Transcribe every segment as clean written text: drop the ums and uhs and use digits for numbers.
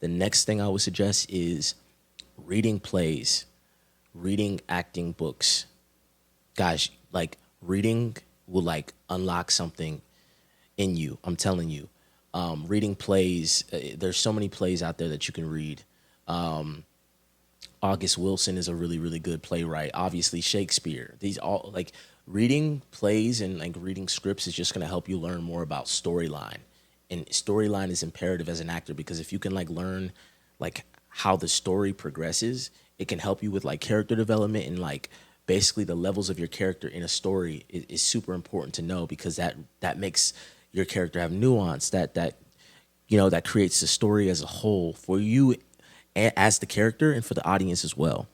The next thing I would suggest is reading plays, reading acting books. Guys, like reading will like unlock something in you. I'm telling you. Reading plays, there's so many plays out there that you can read. August Wilson is a really, really good playwright. Obviously, Shakespeare. These all like reading plays and like reading scripts is just going to help you learn more about storyline. And storyline is imperative as an actor because if you can like learn like how the story progresses, it can help you with like character development and like basically the levels of your character in a story is super important to know because that makes your character have nuance that creates the story as a whole for you as the character and for the audience as well.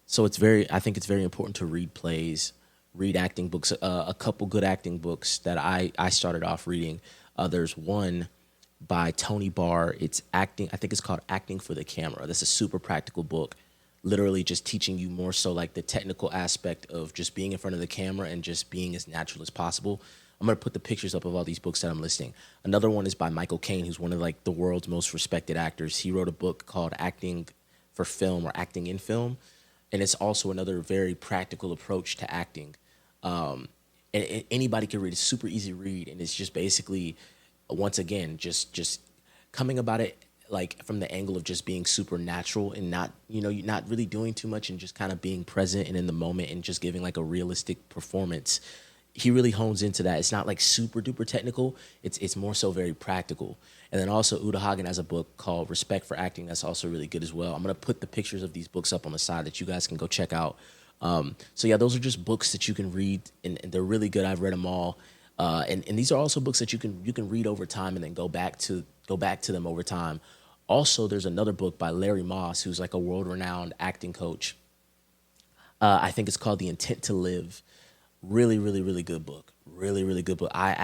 So I think it's very important to read plays, read acting books. A couple good acting books that I started off reading. There's one by Tony Barr. It's acting. I think it's called Acting for the Camera. That's a super practical book, literally just teaching you more so like the technical aspect of just being in front of the camera and just being as natural as possible. I'm gonna put the pictures up of all these books that I'm listing. Another one is by Michael Caine, who's one of like the world's most respected actors. He wrote a book called Acting for Film or Acting in Film, and it's also another very practical approach to acting. And anybody can read. It's super easy read, and it's just basically, once again, just coming about it like from the angle of just being supernatural and not you're not really doing too much and just kind of being present and in the moment and just giving like a realistic performance. He really hones into that. It's not like super duper technical. It's more so very practical. And then also Uta Hagen has a book called Respect for Acting that's also really good as well. I'm gonna put the pictures of these books up on the side that you guys can go check out. So yeah, those are just books that you can read, and they're really good. I've read them all, and these are also books that you can read over time and then go back to them over time. Also, there's another book by Larry Moss, who's like a world-renowned acting coach. I think it's called The Intent to Live. Really, really, really good book. Really, really good book. I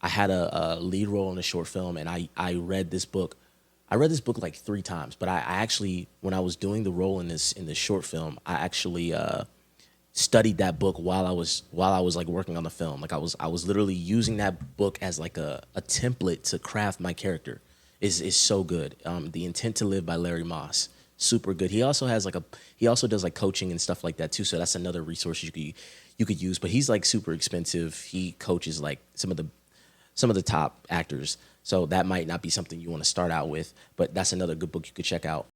had a lead role in a short film, and I read this book. I read this book like 3 times, but I actually, when I was doing the role in this short film, I actually studied that book while I was like working on the film. Like I was literally using that book as like a template to craft my character. Is so good. The Intent to Live by Larry Moss, super good. He also does like coaching and stuff like that too. So that's another resource you could use. But he's like super expensive. He coaches like some of the top actors. So that might not be something you want to start out with, but that's another good book you could check out.